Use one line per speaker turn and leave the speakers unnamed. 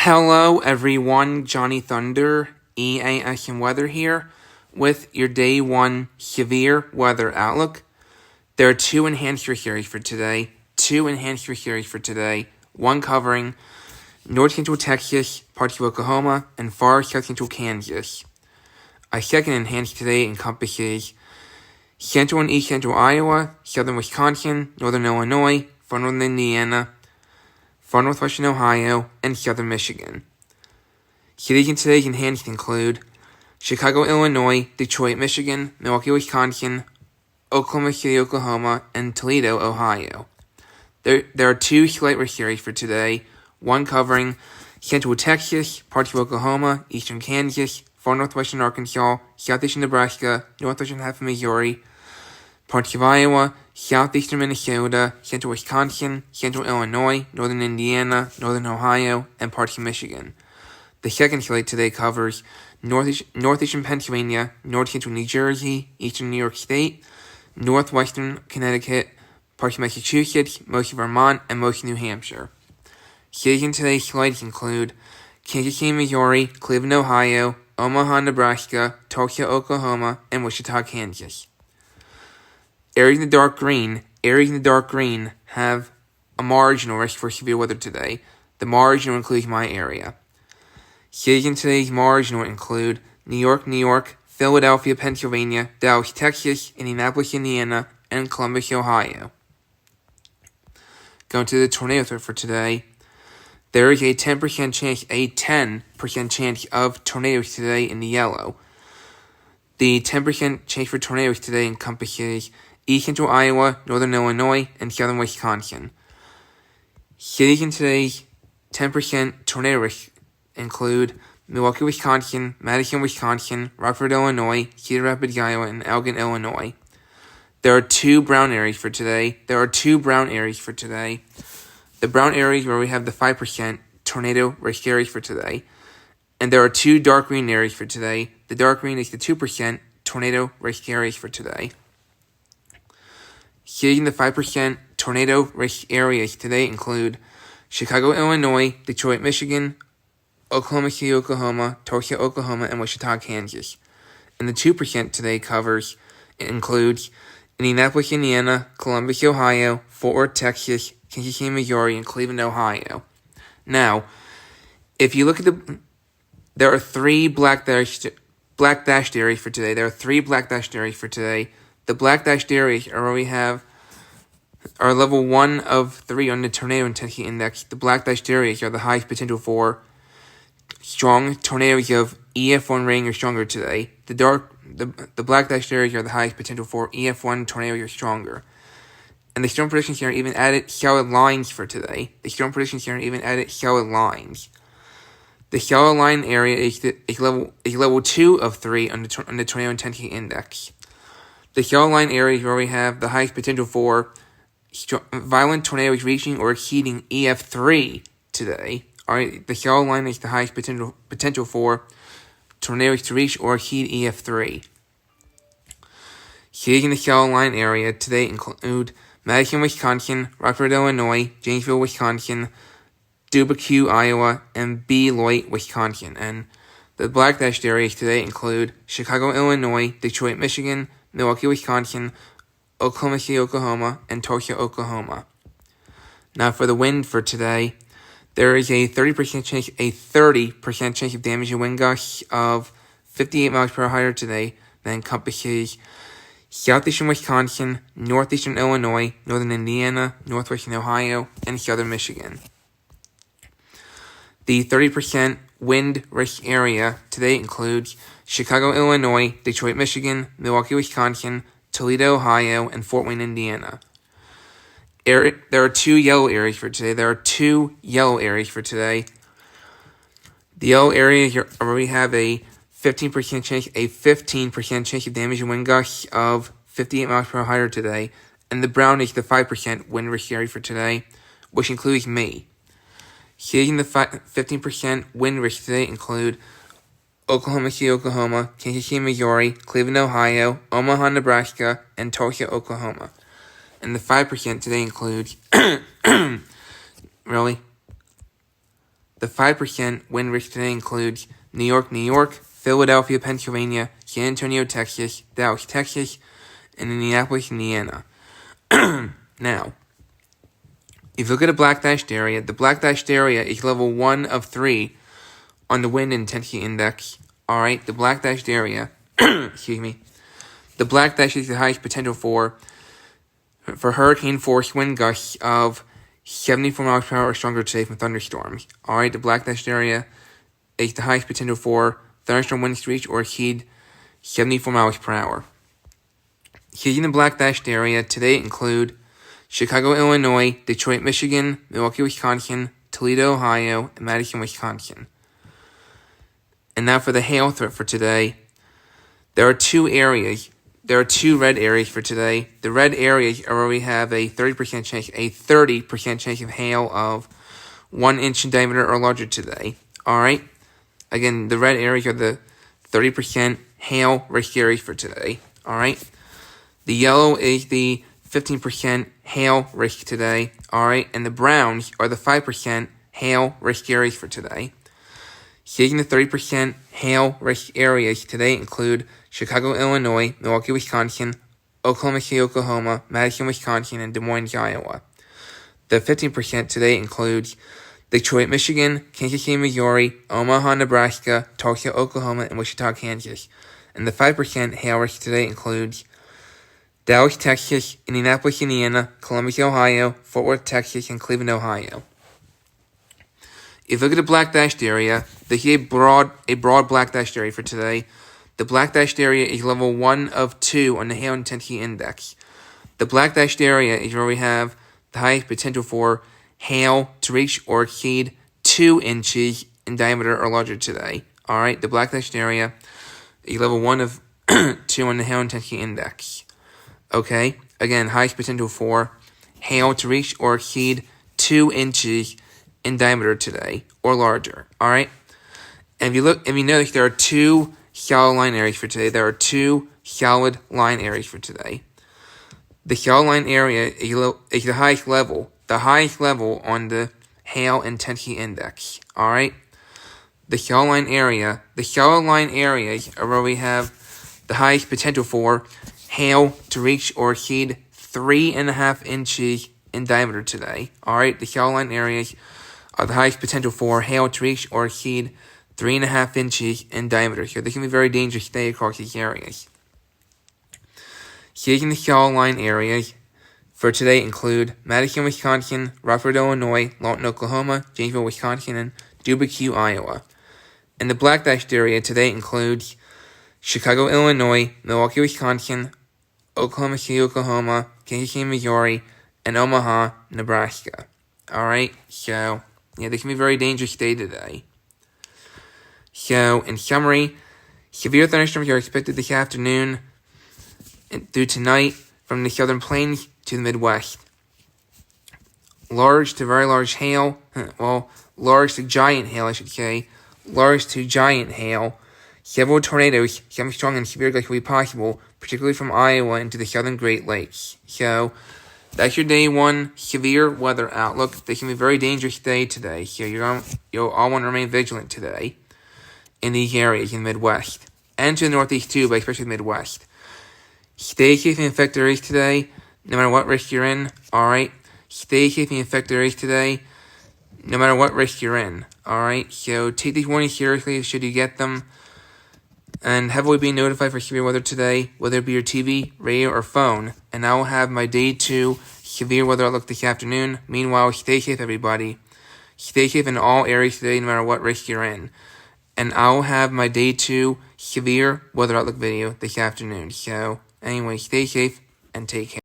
Hello everyone, Johnny Thunder, EAS&Weather here with your Day 1 severe weather outlook. There are two enhancer series for today, one covering north central Texas, parts of Oklahoma, and far south central Kansas. A second enhancer today encompasses central and east central Iowa, southern Wisconsin, northern Illinois, far northern Indiana, far northwestern Ohio, and southern Michigan. Cities in today's enhanced include Chicago, Illinois, Detroit, Michigan, Milwaukee, Wisconsin, Oklahoma City, Oklahoma, and Toledo, Ohio. There are two slight series for today, one covering central Texas, parts of Oklahoma, eastern Kansas, far northwestern Arkansas, southeastern Nebraska, northwestern half of Missouri, parts of Iowa, southeastern Minnesota, central Wisconsin, central Illinois, northern Indiana, northern Ohio, and parts of Michigan. The second slate today covers northeastern Pennsylvania, north central New Jersey, eastern New York State, northwestern Connecticut, parts of Massachusetts, most of Vermont, and most of New Hampshire. Cities in today's slides include Kansas City, Missouri, Cleveland, Ohio, Omaha, Nebraska, Tulsa, Oklahoma, and Wichita, Kansas. Areas in the dark green have a marginal risk for severe weather today. The marginal includes my area. Cities in today's marginal include New York, Philadelphia, Pennsylvania, Dallas, Texas, Indianapolis, Indiana, and Columbus, Ohio. Going to the tornado threat for today, there is a 10% chance of tornadoes today in the yellow. The 10% chance for tornadoes today encompasses east central Iowa, northern Illinois, and southern Wisconsin. Cities in today's 10% tornado risk include Milwaukee, Wisconsin, Madison, Wisconsin, Rockford, Illinois, Cedar Rapids, Iowa, and Elgin, Illinois. There are two brown areas for today. The brown areas where we have the 5% tornado risk areas for today. And there are two dark green areas for today. The dark green is the 2% tornado risk areas for today. Cities in the 5% tornado risk areas today include Chicago, Illinois, Detroit, Michigan, Oklahoma City, Oklahoma, Tulsa, Oklahoma, and Wichita, Kansas. And the 2% today includes Indianapolis, Indiana, Columbus, Ohio, Fort Worth, Texas, Kansas City, Missouri, and Cleveland, Ohio. Now, if you look at there are three black dashed areas for today. The black dashed areas are where we have our level 1 of 3 on the tornado intensity index. The black dashed areas are the highest potential for strong tornadoes of EF1 rating or stronger today. The black dashed areas are the highest potential for EF1 tornadoes or stronger. And the Storm Prediction Center even added solid lines for today. The solid line area is level 2 of 3 on the tornado intensity index. The solid line area is where we have the highest potential for violent tornadoes reaching or exceeding EF3 today. Alright, the solid line is the highest potential for tornadoes to reach or exceed EF3. Cities in the solid line area today include Madison, Wisconsin, Rockford, Illinois, Janesville, Wisconsin, Dubuque, Iowa, and Beloit, Wisconsin. And the black dashed areas today include Chicago, Illinois, Detroit, Michigan, Milwaukee, Wisconsin, Oklahoma City, Oklahoma, and Tulsa, Oklahoma. Now for the wind for today, there is a 30% chance of damaging wind gusts of 58 miles per hour today that encompasses southeastern Wisconsin, northeastern Illinois, northern Indiana, northwestern Ohio, and southern Michigan. The 30% wind risk area today includes Chicago, Illinois, Detroit, Michigan, Milwaukee, Wisconsin, Toledo, Ohio, and Fort Wayne, Indiana. There are two yellow areas for today. The yellow areas are where we have a 15% chance of damaging wind gusts of 58 miles per hour today. And the brown is the 5% wind risk area for today, which includes me. Cities in the 15% wind risk today include Oklahoma City, Oklahoma, Kansas City, Missouri, Cleveland, Ohio, Omaha, Nebraska, and Tulsa, Oklahoma. And the 5% today includes, the The 5% wind risk today includes New York, Philadelphia, Pennsylvania, San Antonio, Texas, Dallas, Texas, and Indianapolis, Indiana. Now, if you look at a black dashed area, the black dashed area is level 1 of 3 on the wind intensity index. Alright, the black dashed area, excuse me, the black dash is the highest potential for hurricane force wind gusts of 74 miles per hour or stronger today from thunderstorms. Alright, the black dashed area is the highest potential for thunderstorm winds to reach or exceed 74 miles per hour. Here's in the black dashed area today include Chicago, Illinois, Detroit, Michigan, Milwaukee, Wisconsin, Toledo, Ohio, and Madison, Wisconsin. And now for the hail threat for today. There are two areas. There are two red areas for today. The red areas are where we have a 30% chance of hail of 1 inch in diameter or larger today. Alright? Again, the red areas are the 30% hail risk areas for today. Alright? The yellow is the 15% hail risk today. Alright? And the browns are the 5% hail risk areas for today. Here's the 30% hail risk areas today include Chicago, Illinois, Milwaukee, Wisconsin, Oklahoma City, Oklahoma, Madison, Wisconsin, and Des Moines, Iowa. The 15% today includes Detroit, Michigan, Kansas City, Missouri, Omaha, Nebraska, Tulsa, Oklahoma, and Wichita, Kansas. And the 5% hail risk today includes Dallas, Texas, Indianapolis, Indiana, Columbus, Ohio, Fort Worth, Texas, and Cleveland, Ohio. If you look at the black dashed area, there's a broad black dashed area for today. The black dashed area is level 1 of 2 on the hail intensity index. The black dashed area is where we have the highest potential for hail to reach or exceed 2 inches in diameter or larger today. Alright, the black dashed area is level 1 of 2 on the hail intensity index. Okay, again, highest potential for hail to reach or exceed 2 inches in diameter today or larger. Alright? And if you notice, there are two solid line areas for today. There are two solid line areas for today. The solid line area is the highest level on the hail intensity index. Alright? The solid line areas are where we have the highest potential for hail to reach or exceed 3.5 inches in diameter today. Alright? The solid line areas are the highest potential for hail to reach or exceed 3.5 inches in diameter. So this can be very dangerous today across these areas. Here's in the solid line areas for today include Madison, Wisconsin, Rockford, Illinois, Lawton, Oklahoma, Janesville, Wisconsin, and Dubuque, Iowa. And the black dashed area today includes Chicago, Illinois, Milwaukee, Wisconsin, Oklahoma City, Oklahoma, Kansas City, Missouri, and Omaha, Nebraska. Alright, so yeah, this can be a very dangerous day today. So, in summary, severe thunderstorms are expected this afternoon and through tonight from the southern plains to the Midwest. Large to very large hail, large to giant hail, I should say. Large to giant hail. Several tornadoes, some strong and severe gusts will be possible, particularly from Iowa into the southern Great Lakes. So, that's your day 1 severe weather outlook. This can be a very dangerous day today, so you'll all want to remain vigilant today in these areas in the Midwest. And to the Northeast too, but especially the Midwest. Stay safe and affected areas today, no matter what risk you're in, alright? Stay safe and affected areas today, no matter what risk you're in, alright? So take these warnings seriously should you get them. And heavily be notified for severe weather today, whether it be your TV, radio, or phone. And I will have my day 2 severe weather outlook this afternoon. Meanwhile, stay safe, everybody. Stay safe in all areas today, no matter what risk you're in. And I will have my day 2 severe weather outlook video this afternoon. So, anyway, stay safe and take care.